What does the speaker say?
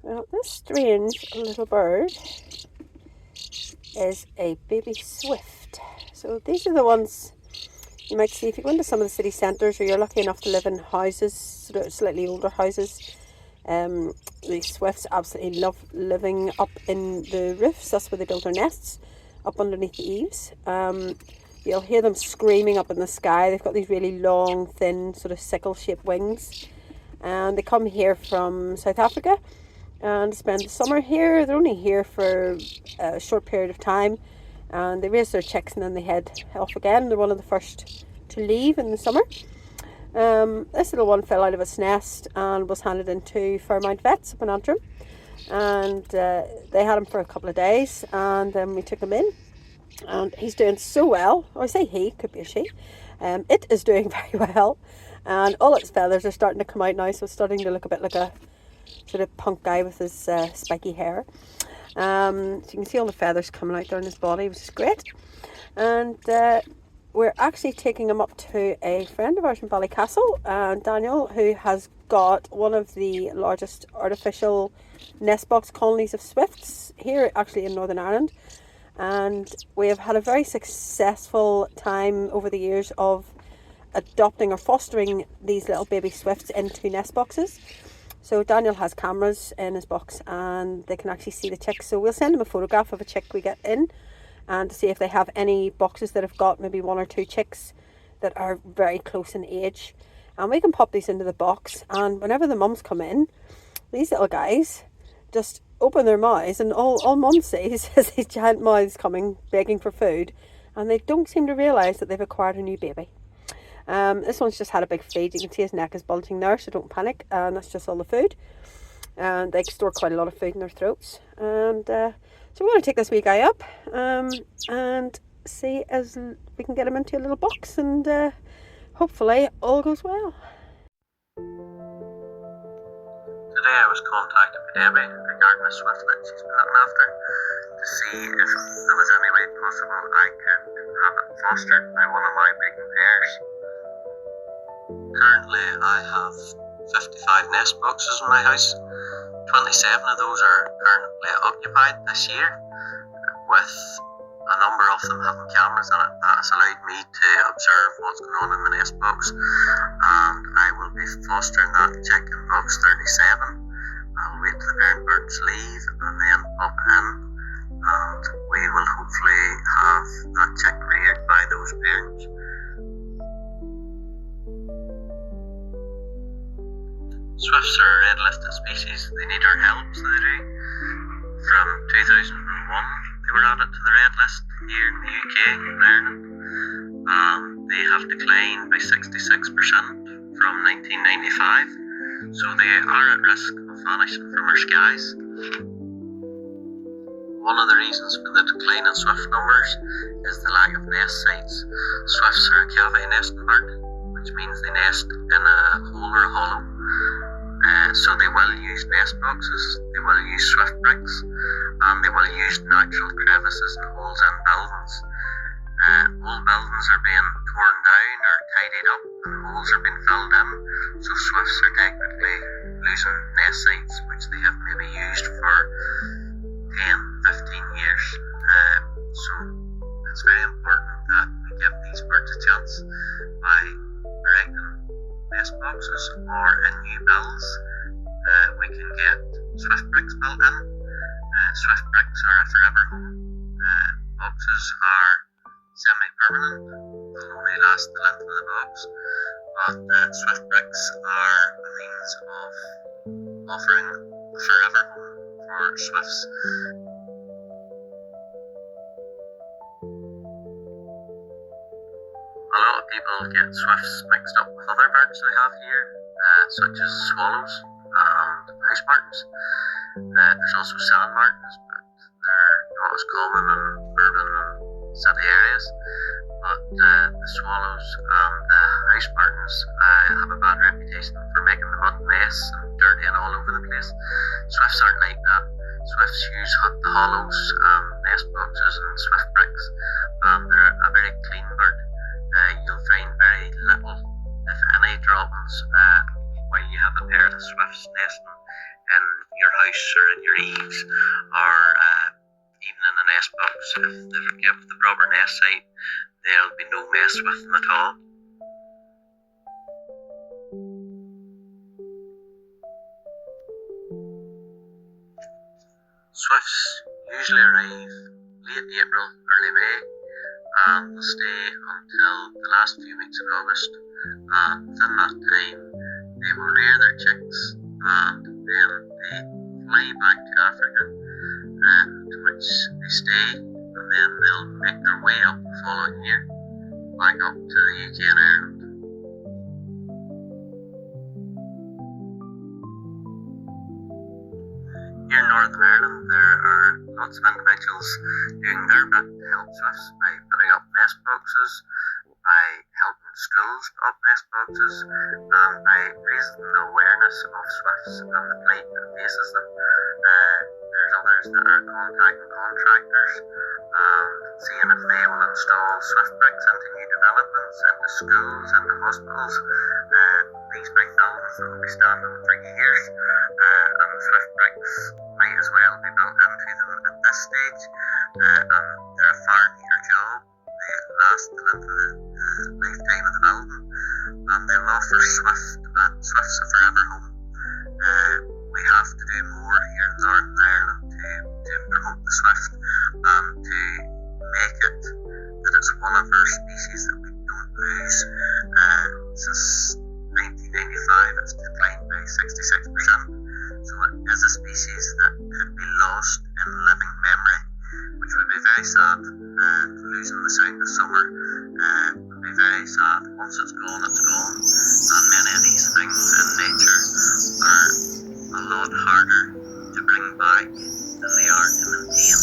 Well, this strange little bird is a baby swift. So these are the ones you might see if you go into some of the city centres or you're lucky enough to live in houses, sort of slightly older houses. These swifts absolutely love living up in the roofs. That's where they build their nests, up underneath the eaves. You'll hear them screaming up in the sky. They've got these really long, thin, sort of sickle-shaped wings. And they come here from South Africa and spend the summer here. They're only here for a short period of time. And they raise their chicks and then they head off again. They're one of the first to leave in the summer. This little one fell out of its nest and was handed into Fairmount Vets up in Antrim. And they had him for a couple of days and then we took him in. And he's doing so well. Or I say he, could be a she. It is doing very well. And all its feathers are starting to come out now, so it's starting to look a bit like a sort of punk guy with his spiky hair. So you can see all the feathers coming out there on his body, which is great. And we're actually taking him up to a friend of ours in Ballycastle, Daniel, who has got one of the largest artificial nest box colonies of swifts here actually in Northern Ireland. And we have had a very successful time over the years of adopting or fostering these little baby swifts into nest boxes. So Daniel has cameras in his box and they can actually see the chicks. So we'll send him a photograph of a chick we get in and see if they have any boxes that have got maybe one or two chicks that are very close in age. And we can pop these into the box, and whenever the mums come in, these little guys just open their mouths, and all mum sees is these giant mouths coming, begging for food, and they don't seem to realise that they've acquired a new baby. This one's just had a big feed. You can see his neck is bulging there, so don't panic. And that's just all the food. And they store quite a lot of food in their throats. And so we're going to take this wee guy up and see as we can get him into a little box, and hopefully all goes well. Today I was contacted by Debbie regarding a swift that she's been looking after to see if there was any way possible I could have it fostered by one of my breeding pairs. Currently I have 55 nest boxes in my house. 27 of those are currently occupied this year, with a number of them having cameras in it. That has allowed me to observe what's going on in the nest box, and I will be fostering that chick in box 37. I'll wait till the parent birds leave and then pop in, and we will hopefully have that chick reared by those parents. Swifts are a red listed species. They need our help, so they do. From 2001 they were added to the red list here in the UK and Ireland. They have declined by 66% from 1995, so they are at risk of vanishing from our skies. One of the reasons for the decline in swift numbers is the lack of nest sites. Swifts are a cavity nesting bird, which means they nest in a hole or a hollow. So they will use nest boxes, they will use swift bricks, and they will use natural crevices and holes in buildings. Old buildings are being torn down or tidied up, and holes are being filled in, so swifts are technically losing nest sites which they have maybe used for 10-15 years. So it's very important that we give these birds a chance by erecting nest boxes or in new builds. We can get swift bricks built in. Swift bricks are a forever home. Boxes are semi-permanent, they'll only last the length of the box, but swift bricks are a means of offering a forever home for swifts. A lot of people get swifts mixed up with other birds we have here, such as swallows and house martins. There's also sand martins, but they're not as common in urban and city areas. But the swallows and the house martins have a bad reputation for making the mud mess and dirty and all over the place. Swifts aren't like that. Swifts use the hollows and nest boxes and swift bricks, and they're a very clean bird. You'll find very little, if any, droppings when you have a pair of swifts nesting in your house or in your eaves, or even in a nest box. If they give the proper nest site, there'll be no mess with them at all. Swifts usually arrive late April, early May, and will stay until the last few weeks of August. And within that time, they will rear their chicks, and then they fly back to Africa, to which they stay, and then they'll make their way up the following year, back up to the UK and Ireland. Here in Northern Ireland, there are lots of individuals doing their bit to help swifts by putting up nest boxes, by helping schools put up nest boxes, and by raising the awareness of swifts and the plight that faces them. There's others that are contacting contractors and seeing if they will install swift bricks into new developments, into schools, into hospitals. These brick buildings that will be standing for years, and swift bricks might as well be built into them at this stage, and they're a far neater job. They last into the lifetime of the building, and they'll offer swifts a forever home. We have to do more here in Northern Ireland to promote the swift and to make it that it's one of our species that we don't lose. Since 1995, it's declined by 66%. So it is a species that could be lost in living memory, which would be very sad. Losing the sound of summer would be very sad. Once it's gone, it's gone. And many of these things in nature are a lot harder to bring back than they are to maintain.